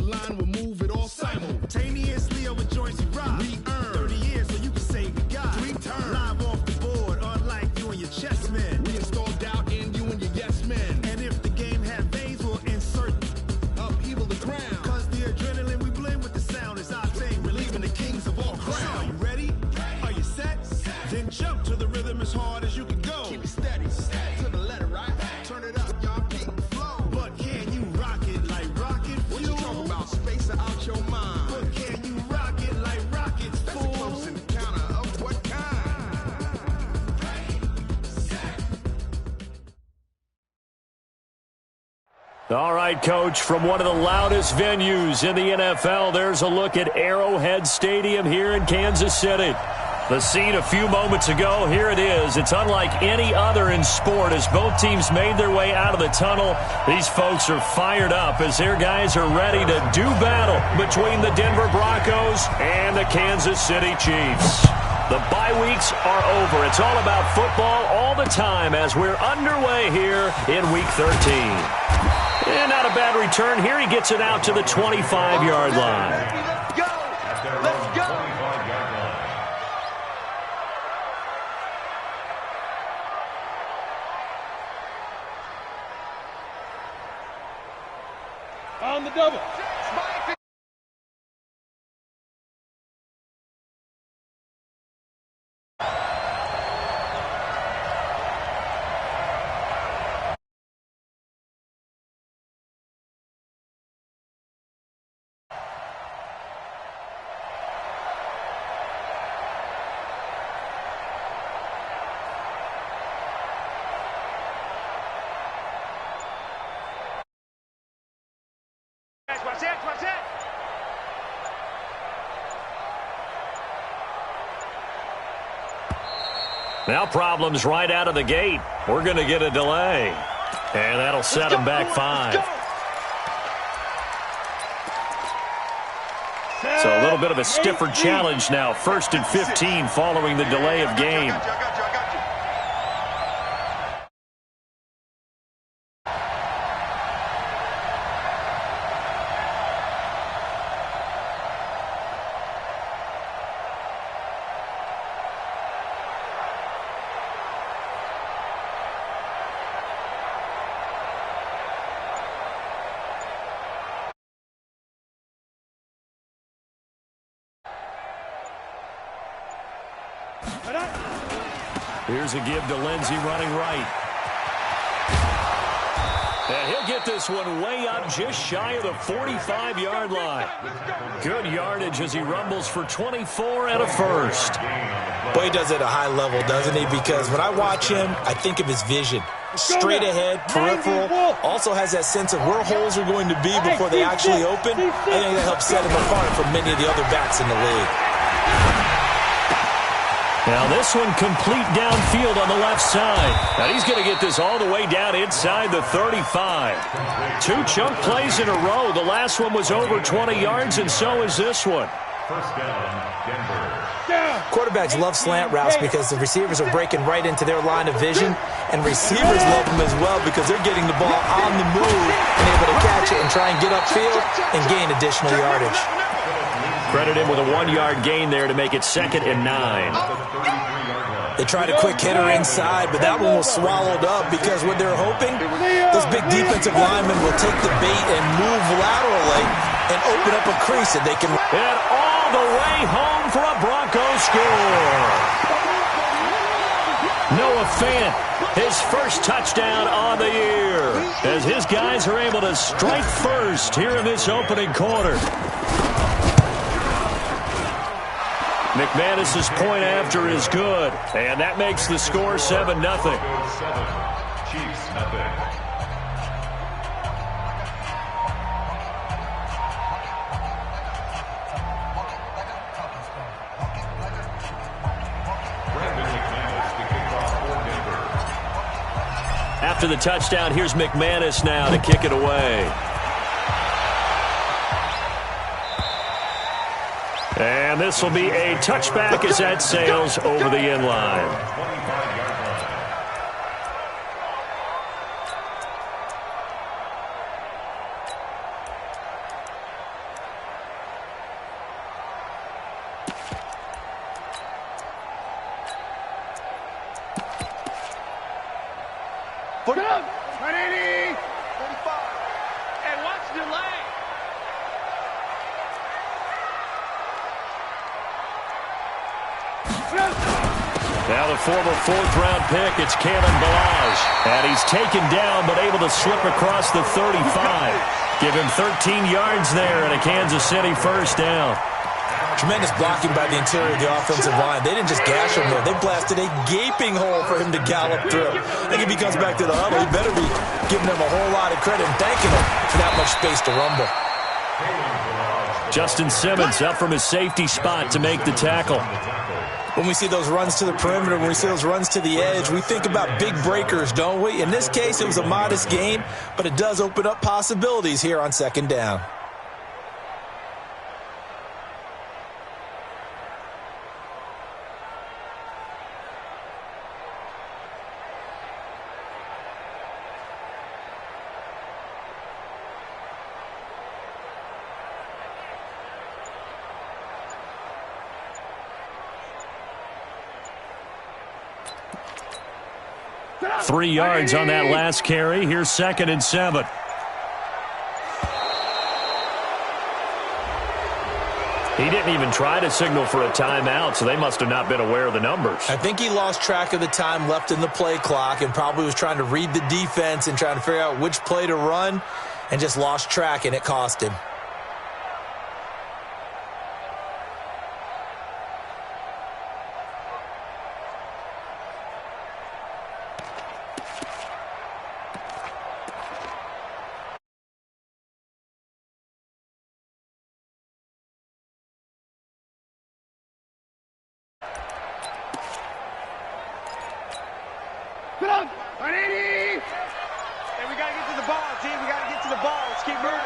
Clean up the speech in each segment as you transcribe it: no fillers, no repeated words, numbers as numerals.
line, we'll move it all simultaneously over joints we rock. We earn 30 years so you can say we got 3 turns. Live off the board, unlike you and your chess men. We install doubt in you and your yes men. And if the game had veins, we'll insert upheaval the ground. Cause the adrenaline we blend with the sound is our thing, relieving the kings of all crowns. Are you ready? Are you set? Then jump to the rhythm as hard as you can go. Keep it steady, to the letter, right? Turn it up, y'all keep the flow. But can you rock it like rocket fuel? What you talking about? Space out your mind. But can you rock it like rockets, fool? That's a close encounter of what kind? All right, Coach, from one of the loudest venues in the NFL, there's a look at Arrowhead Stadium here in Kansas City. The scene a few moments ago, here it is. It's unlike any other in sport as both teams made their way out of the tunnel. These folks are fired up as their guys are ready to do battle between the Denver Broncos and the Kansas City Chiefs. The bye weeks are over. It's all about football all the time as we're underway here in Week 13. And not a bad return here. He gets it out to the 25-yard line. Let's go! Let's go! On the double. Watch it. Now problems right out of the gate. We're going to get a delay. And that'll set them back 5. So a little bit of a stiffer challenge now. 1st and 15 following the delay of game. Here's a give to Lindsey running right. And he'll get this one way up just shy of the 45-yard line. Good yardage as he rumbles for 24 and a first. Boy, he does it at a high level, doesn't he? Because when I watch him, I think of his vision. Straight ahead, peripheral. Also has that sense of where holes are going to be before they actually open. I think that helps set him apart from many of the other backs in the league. Now this one complete downfield on the left side. Now he's going to get this all the way down inside the 35. 2 chunk plays in a row. The last one was over 20 yards, and so is this one. First down, Denver. Quarterbacks love slant routes because the receivers are breaking right into their line of vision, and receivers love them as well because they're getting the ball on the move and able to catch it and try and get upfield and gain additional yardage. Credit him with a 1-yard gain there to make it 2nd and 9. They tried a quick hitter inside, but that one was swallowed up because what they're hoping, those big defensive linemen will take the bait and move laterally and open up a crease that they can. And all the way home for a Broncos score. Noah Fant, his first touchdown on the year, as his guys are able to strike first here in this opening quarter. McManus's point after is good, and that makes the score 7-0. Chiefs, nothing. After the touchdown, here's McManus now to kick it away. And this will be a touchback as that sails over the end line. 40. 180. 45. And watch the delay. Now the former fourth-round pick, it's Kalen Ballage. And he's taken down but able to slip across the 35. Give him 13 yards there and a Kansas City first down. Tremendous blocking by the interior of the offensive line. They didn't just gash him there. They blasted a gaping hole for him to gallop through. I think if he comes back to the huddle, he better be giving them a whole lot of credit and thanking him for that much space to rumble. Justin Simmons up from his safety spot to make the tackle. When we see those runs to the perimeter, when we see those runs to the edge, we think about big breakers, don't we? In this case, it was a modest gain, but it does open up possibilities here on second down. Three yards on that last carry. Here's 2nd and 7. He didn't even try to signal for a timeout, so they must have not been aware of the numbers. I think he lost track of the time left in the play clock and probably was trying to read the defense and trying to figure out which play to run and just lost track, and it cost him. Put up. 180. And we got to get to the ball, team. We got to get to the ball. Let's keep moving.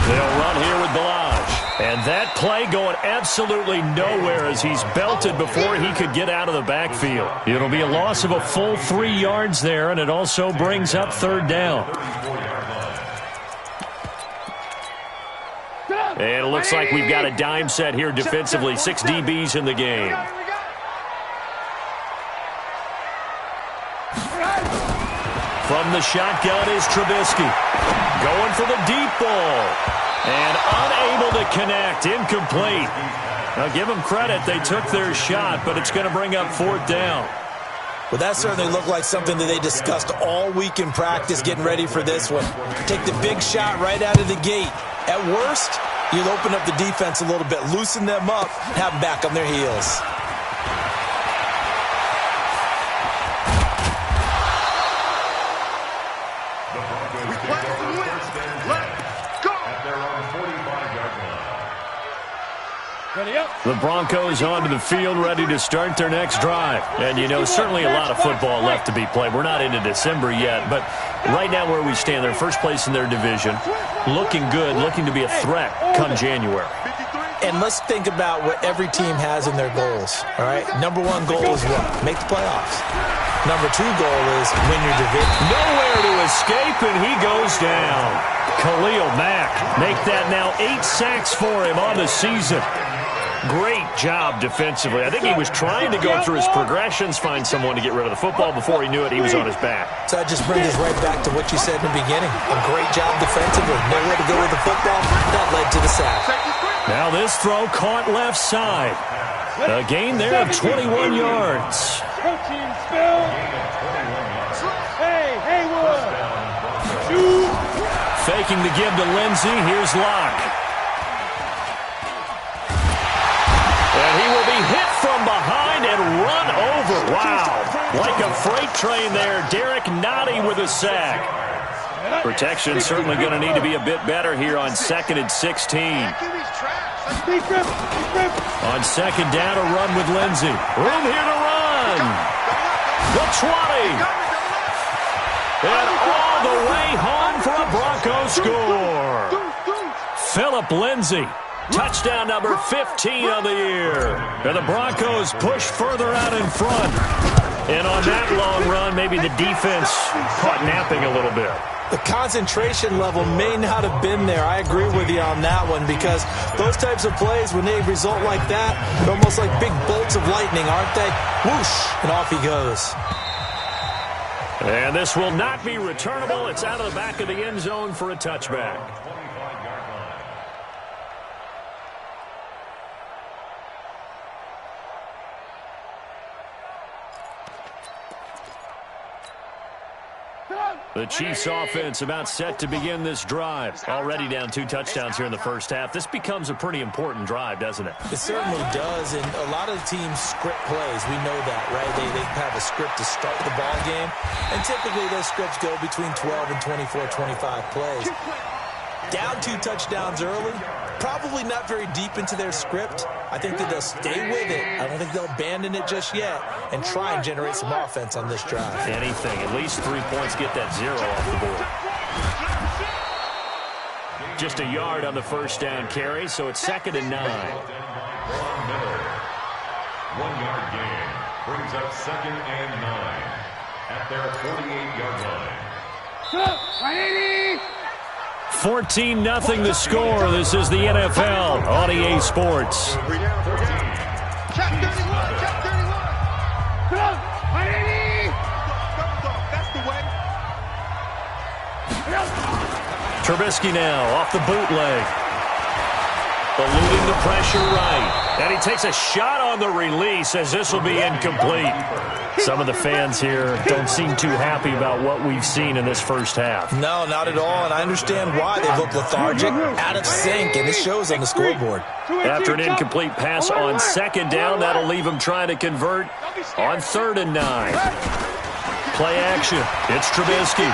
They'll run here with Ballage. And that play going absolutely nowhere as he's belted before he could get out of the backfield. It'll be a loss of a full 3 yards there, and it also brings up third down. And it looks like we've got a dime set here defensively. 6 DBs in the game. From the shotgun is Trubisky. Going for the deep ball. And unable to connect. Incomplete. Now give them credit. They took their shot, but it's going to bring up fourth down. Well, that certainly looked like something that they discussed all week in practice getting ready for this one. Take the big shot right out of the gate. At worst, you'll open up the defense a little bit, loosen them up, have them back on their heels. The Broncos onto the field, ready to start their next drive. And, you know, certainly a lot of football left to be played. We're not into December yet, but right now where we stand, they're first place in their division. Looking good, looking to be a threat come January. And let's think about what every team has in their goals, all right? Number one goal is what? Make the playoffs. Number two goal is win your division. Nowhere to escape, and he goes down. Khalil Mack, make that now 8 sacks for him on the season. Great job defensively. I think he was trying to go through his progressions, find someone to get rid of the football. Before he knew it, he was on his back. So that just brings us right back to what you said in the beginning. A great job defensively. Nowhere to go with the football. That led to the sack. Now this throw caught left side. A gain there of 21 yards. Faking the give to Lindsey. Here's Locke. And he will be hit from behind and run over. Wow. Like a freight train there. Derek Nottie with a sack. Protection certainly going to need to be a bit better here on 2nd and 16. On second down, a run with Lindsey. Room here to run. The 20. And all the way home for a Broncos score. Phillip Lindsey. Touchdown number 15 of the year. And the Broncos push further out in front. And on that long run, maybe the defense caught napping a little bit. The concentration level may not have been there. I agree with you on that one, because those types of plays, when they result like that, they're almost like big bolts of lightning, aren't they? Whoosh, and off he goes. And this will not be returnable. It's out of the back of the end zone for a touchback. The Chiefs offense about set to begin this drive. Already down 2 touchdowns here in the first half. This becomes a pretty important drive, doesn't it? It certainly does, and a lot of the teams script plays. We know that, right? They have a script to start the ball game, and typically those scripts go between 12 and 24, 25 plays. Down 2 touchdowns early, probably not very deep into their script. I think that they'll stay with it. I don't think they'll abandon it just yet and try and generate some offense on this drive. Anything. At least 3 points, get that 0 off the board. Just a yard on the first down carry, so it's 2nd and 9. 1-yard gain brings up 2nd and 9 at their 48-yard line. 14-0 the score. This is the NFL on EA Sports. Check 31, check 31. Come on, that's the way. Trubisky now off the bootleg. Eluding the pressure right. And he takes a shot on the release as this will be incomplete. Some of the fans here don't seem too happy about what we've seen in this first half. No, not at all, and I understand why. They look lethargic, out of sync, and it shows on the scoreboard. After an incomplete pass on 2nd down, that'll leave him trying to convert on 3rd and 9. Play action. It's Trubisky.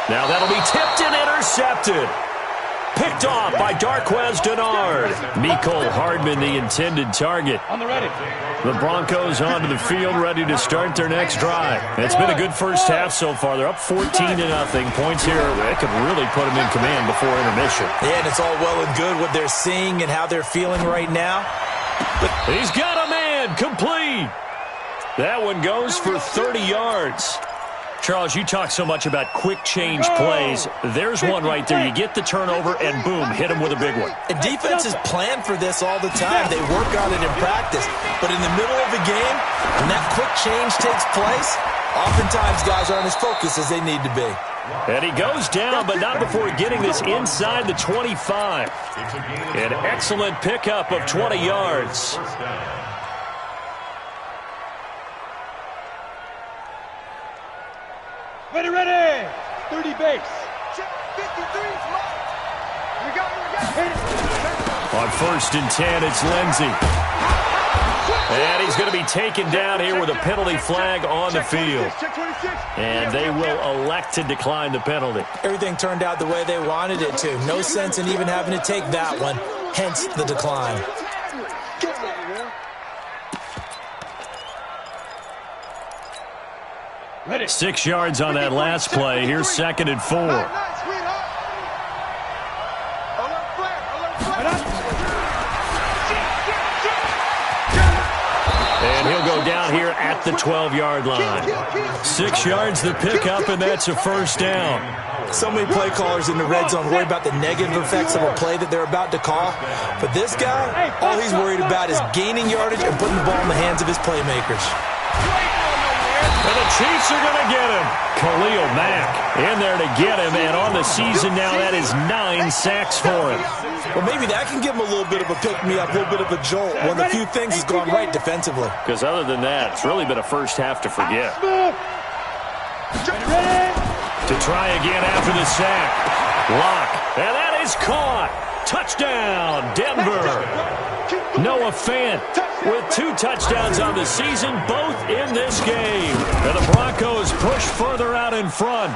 Now that'll be tipped and intercepted. Picked off by Darquez Dennard. Mecole Hardman, the intended target. On the ready. The Broncos onto the field, ready to start their next drive. It's been a good first half so far. They're up 14-0. Points here, that could really put them in command before intermission. Yeah, and it's all well and good what they're seeing and how they're feeling right now. But he's got a man, complete. That one goes for 30 yards. Charles, you talk so much about quick change plays. There's one right there. You get the turnover, and boom, hit him with a big one. And defenses plan for this all the time. They work on it in practice. But in the middle of the game, when that quick change takes place, oftentimes guys aren't as focused as they need to be. And he goes down, but not before getting this inside the 25. An excellent pickup of 20 yards. Ready. 30 base. 53's marked. We got it. On 1st and 10, it's Lindsey. And he's going to be taken down here with a penalty flag on the field. And they will elect to decline the penalty. Everything turned out the way they wanted it to. No sense in even having to take that one, hence the decline. 6 yards on that last play. Here's 2nd and 4. And he'll go down here at the 12-yard line. 6 yards the pickup, and that's a first down. So many play callers in the red zone worry about the negative effects of a play that they're about to call. But this guy, all he's worried about is gaining yardage and putting the ball in the hands of his playmakers. And the Chiefs are going to get him. Khalil Mack in there to get him, and on the season now, that is 9 sacks for him. Well, maybe that can give him a little bit of a pick-me-up, a little bit of a jolt. One of the few things has gone right defensively. Because other than that, it's really been a first half to forget. To try again after the sack. Lock, and that is caught. Touchdown, Denver. Noah Fant with 2 touchdowns on the season, both in this game. And the Broncos push further out in front.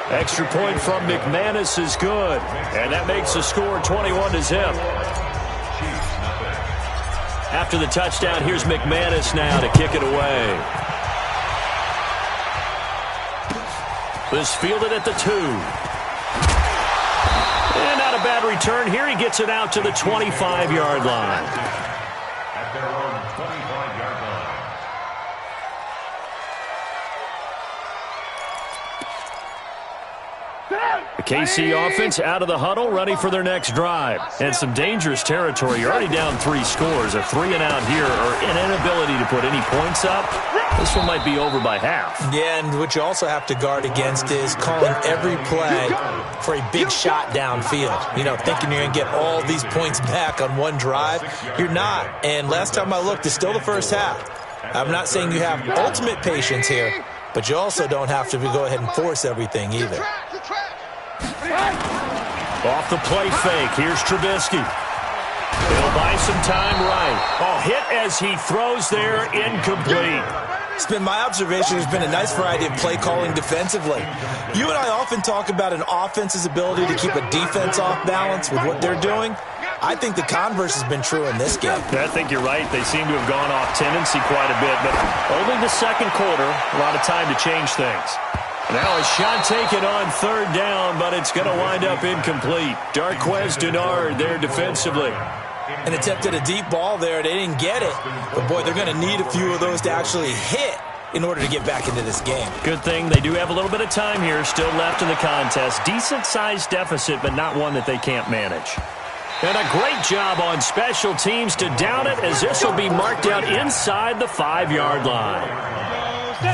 Extra point from McManus is good. And that makes the score 21-0. After the touchdown, here's McManus now to kick it away. This fielded at the 2. And not a bad return. Here he gets it out to the 25-yard line. At their own 25-yard The KC offense out of the huddle, ready for their next drive. And some dangerous territory. You're already down 3 scores. A 3-and-out here, or an inability to put any points up. This one might be over by half. Yeah, and what you also have to guard against is calling every play for a big shot downfield. You know, thinking you're going to get all these points back on one drive. You're not. And last time I looked, it's still the first half. I'm not saying you have ultimate patience here, but you also don't have to go ahead and force everything either. Off the play fake, here's Trubisky. He'll buy some time right. Oh, hit as he throws there, incomplete. It's been my observation. There's been a nice variety of play calling defensively. You and I often talk about an offense's ability to keep a defense off balance with what they're doing. I think the converse has been true in this game. I think you're right. They seem to have gone off tendency quite a bit, but only the second quarter. A lot of time to change things. Now a shot taken on 3rd down, but it's going to wind up incomplete. Darquez Denard there defensively. An attempt at a deep ball there. They didn't get it. But, boy, they're going to need a few of those to actually hit in order to get back into this game. Good thing they do have a little bit of time here still left in the contest. Decent-sized deficit, but not one that they can't manage. And a great job on special teams to down it, as this will be marked out inside the 5-yard line.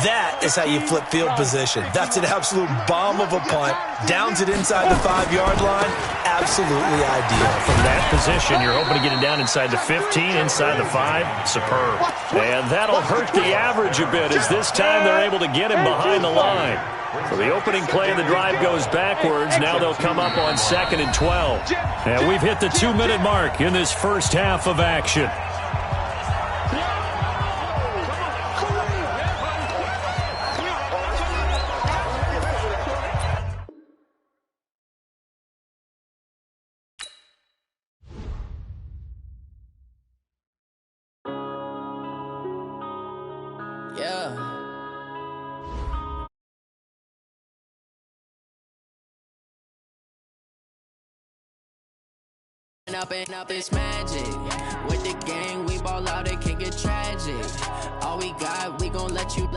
That is how you flip field position. That's an absolute bomb of a punt. Downs it inside the 5-yard line. Absolutely ideal. From that position, you're hoping to get it down inside the 15, inside the 5. Superb. And that'll hurt the average a bit, as this time they're able to get him behind the line. So the opening play of the drive goes backwards. Now they'll come up on 2nd and 12. And we've hit the 2-minute mark in this first half of action. Up, it's magic. With the gang, we ball out, it can get tragic. All we got, we gon' let you